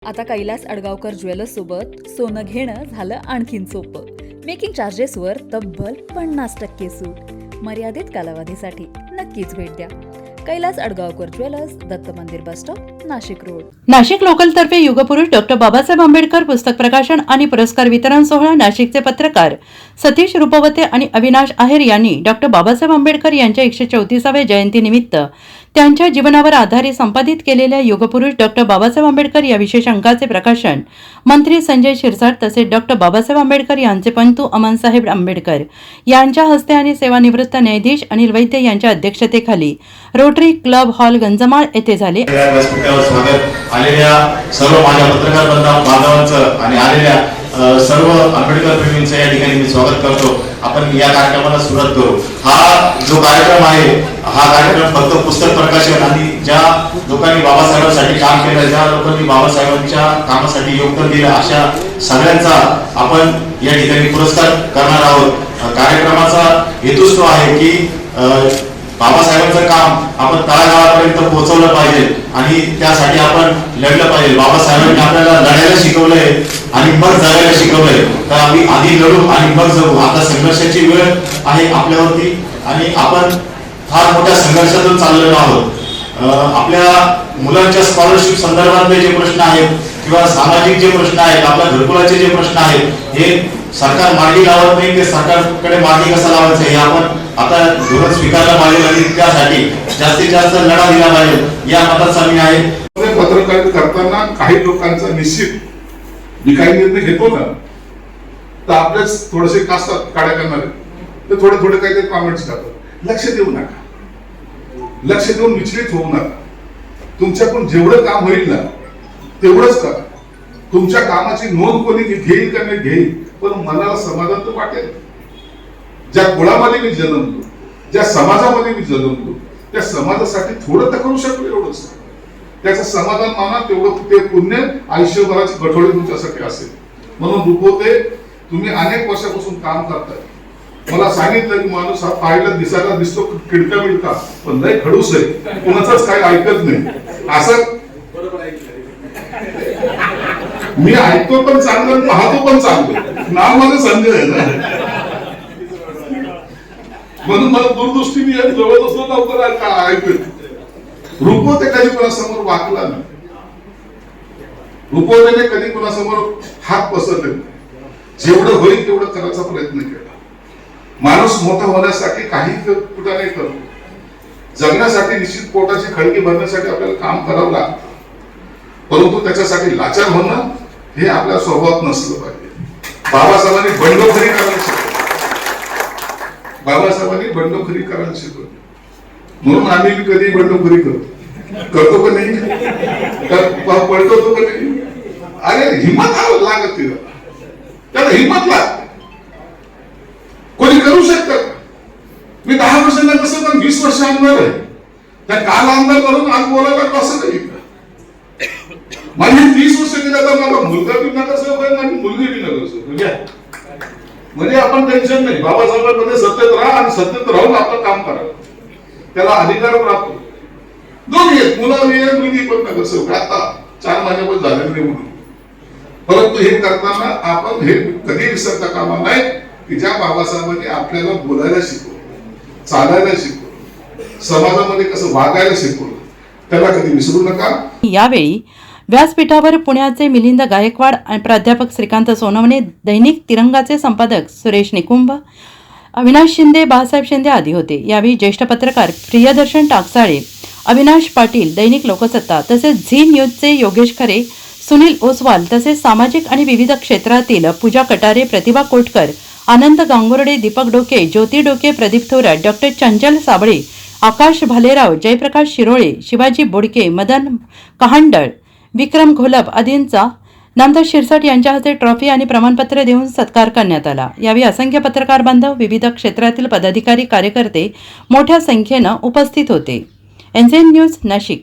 आता कैलास अडगावकर ज्वेलर्स सोबत सोनं घेणं झालं आणखीन सोपं. मेकिंग चार्जेसवर तब्बल 50% सूट. मर्यादित कालावधीसाठी नक्कीच भेट द्या. कैलास अडगावकर ज्वेलर्स, दत्त मंदिर bus stop, Nashik road. Nashik local तर्फे युगपुरुष डॉक्टर बाबासाहेब आंबेडकर पुस्तक प्रकाशन आणि पुरस्कार वितरण सोहळा. नाशिकचे पत्रकार सतीश रुपवते आणि अविनाश आहेर यांनी डॉक्टर बाबासाहेब आंबेडकर यांच्या 134व्या जयंतीनिमित्त त्यांच्या जीवनावर आधारित संपादित केलेल्या युगपुरुष डॉक्टर बाबासाहेब आंबेडकर या विशेष अंकाचे प्रकाशन मंत्री संजय शिरसाट तसेच डॉक्टर बाबासाहेब आंबेडकर यांचे पंतू अमनसाहेब आंबेडकर यांच्या हस्ते आणि सेवानिवृत्त न्यायाधीश अनिल वैद्य यांच्या अध्यक्षतेखाली रोटरी क्लब हॉल गंजमाळ येथे झाले. आलेल्या सर्व माझ्या पत्रकार बांधवांचं आणि आलेल्या सर्व आंबेडकर प्रेमींचं या ठिकाणी मी स्वागत करतो. आपण या कार्यक्रमाला सुरुवात करू. हा जो कार्यक्रम आहे हा कार्यक्रम फक्त पुस्तक प्रकाशन आणि ज्या लोकांनी बाबासाहेबांसाठी काम केलं, ज्या लोकांनी बाबासाहेबांच्या कामासाठी योगदान दिलं अशा सगळ्यांचा आपण या ठिकाणी पुरस्कार करणार आहोत. कार्यक्रमाचा हेतूच तो आहे की बाबासाहेबांचं काम आपण तळागाळापर्यंत पोहोचवलं पाहिजे आणि त्यासाठी आपण लढलं पाहिजे. बाबासाहेबांनी आपल्याला लढायला शिकवलंय आणि मग जगायला शिकवलंय, तर आम्ही आधी लढू आणि मग जगू. आता संघर्षाची वेळ आहे आपल्यावरती आणि आपण फार मोठ्या संघर्षातून चाललेलो आहोत. आपल्या मुलांच्या स्कॉलरशिप संदर्भातले जे प्रश्न आहेत किंवा सामाजिक जे प्रश्न आहेत, आपल्या घरकुलाचे जे प्रश्न आहेत, हे सरकार मार्गी लावत नाही. ते सरकारकडे मार्गी कसा लावायचं हे आपण आता धोरण स्वीकारलं पाहिजे आणि त्यासाठी जास्तीत जास्त लढा दिला पाहिजे या मताचा मी आहे. पत्रकारिता करताना काही लोकांचा निश्चित मी काही निर्णय घेतो ना, तर आपल्याच थोडेसे कास्तात काड्या करणार ते थोडे काहीतरी कॉमेंट्स करतात. लक्ष देऊ नका, लक्ष देऊन विचलित होऊ नका. तुमच्याकडून जेवढं काम होईल ना तेवढंच करा. तुमच्या कामाची नोंद कोणी घेईल का नाही घेईल, पण मनाला समाधान तर वाटेल. ज्या कुळामध्ये मी जन्मलो, ज्या समाजामध्ये मी जन्मलो, त्या समाजासाठी थोडं तर करू शकलो, एवढंच. त्याचं समाधान माना, तेवढं ते पुण्य आयुष्यभराची गठोडी तुमच्यासाठी असेल. म्हणून रुपवते, तुम्ही अनेक वर्षापासून काम करताय. मला सांगितलं की माणूस हा पाहिला दिसायला दिसतो किडका बिडका, पण लय खडूस आहे, कुणाचाच काही ऐकत नाही. असं मी ऐकतो पण चांगलं, पाहतो पण चांगलं. नाव माझं संजय आहे ना, म्हणून मला दूरदृष्टी मी जवळ असलो लवकर ऐकत. रुपवते कधी कोणासमोर वाकला नाही, रुपवतेने कधी कोणासमोर हात पसरले. जेवढं होईल तेवढं करायचा प्रयत्न केला. माणूस मोठा होण्यासाठी काही कुठं नाही करतो. जगण्यासाठी निश्चित पोटाची खळगी भरण्यासाठी आपल्याला काम करावं लागतं, परंतु त्याच्यासाठी लाचार होणं हे आपल्या स्वभावात नसलं पाहिजे. बाबासाहेबांनी बंडखोरी करायला शिकवलं, बाबासाहेबांनी बंडखोरी करायला शिकवलं. म्हणून आम्ही कधी बंडखोरी करतो का नाही, पळतो का नाही. अरे हिंमत लागत तिला, त्याला हिंमत लागते. कोणी करू शकतं. मी 10 वर्षांना कसं पण 20 वर्ष आमदार आहे, त्या काल आमदार करून आज बोलायला कसं नाही. माझी 30 वर्ष गेल्या तर मला मुलगा बी नगरसेवक आहे, माझी मुलगी बी नगरसेवक. म्हणजे आपण टेन्शन नाही. बाबासाहेबांमध्ये सत्तेत राहा आणि सत्तेत राहून आपलं काम करा, त्याला अधिकार प्राप्त. दोन्ही आहेत, मुलगी पण नगरसेवक. आता 4 महिन्यापासून झालेलं नाही म्हणून. परंतु हे करताना आपण हे कधी विसरता कामा नाही की ज्या बाबासाहेबांनी आपल्याला बोलायला शिकवलं, चालायला शिकवलं, समाजामध्ये कसं वागायला शिकवलं, त्याला कधी विसरू नका. यावेळी व्यासपीठावर पुण्याचे मिलिंद गायकवाड आणि प्राध्यापक श्रीकांत सोनवणे, दैनिक तिरंगाचे संपादक सुरेश निकुंभ, अविनाश शिंदे, बाळासाहेब शिंदे आदी होते. यावेळी ज्येष्ठ पत्रकार प्रियदर्शन टाकसाळे, अविनाश पाटील, दैनिक लोकसत्ता तसेच झी न्यूजचे योगेश खरे, सुनील ओसवाल तसेच सामाजिक आणि विविध क्षेत्रातील पूजा कटारे, प्रतिभा कोटकर, आनंद गांगुर्डे, दीपक डोके, ज्योती डोके, प्रदीप थोरात, डॉक्टर चंचल साबळे, आकाश भालेराव, जयप्रकाश शिरोळे, शिवाजी बोडके, मदन कहांडळ, विक्रम घोलप आदींचा नामदार शिरसाट यांच्या हस्ते ट्रॉफी आणि प्रमाणपत्र देऊन सत्कार करण्यात आला. यावेळी असंख्य पत्रकार बांधव, विविध क्षेत्रातील पदाधिकारी, कार्यकर्ते मोठ्या संख्येनं उपस्थित होते. NCN news, Nashik.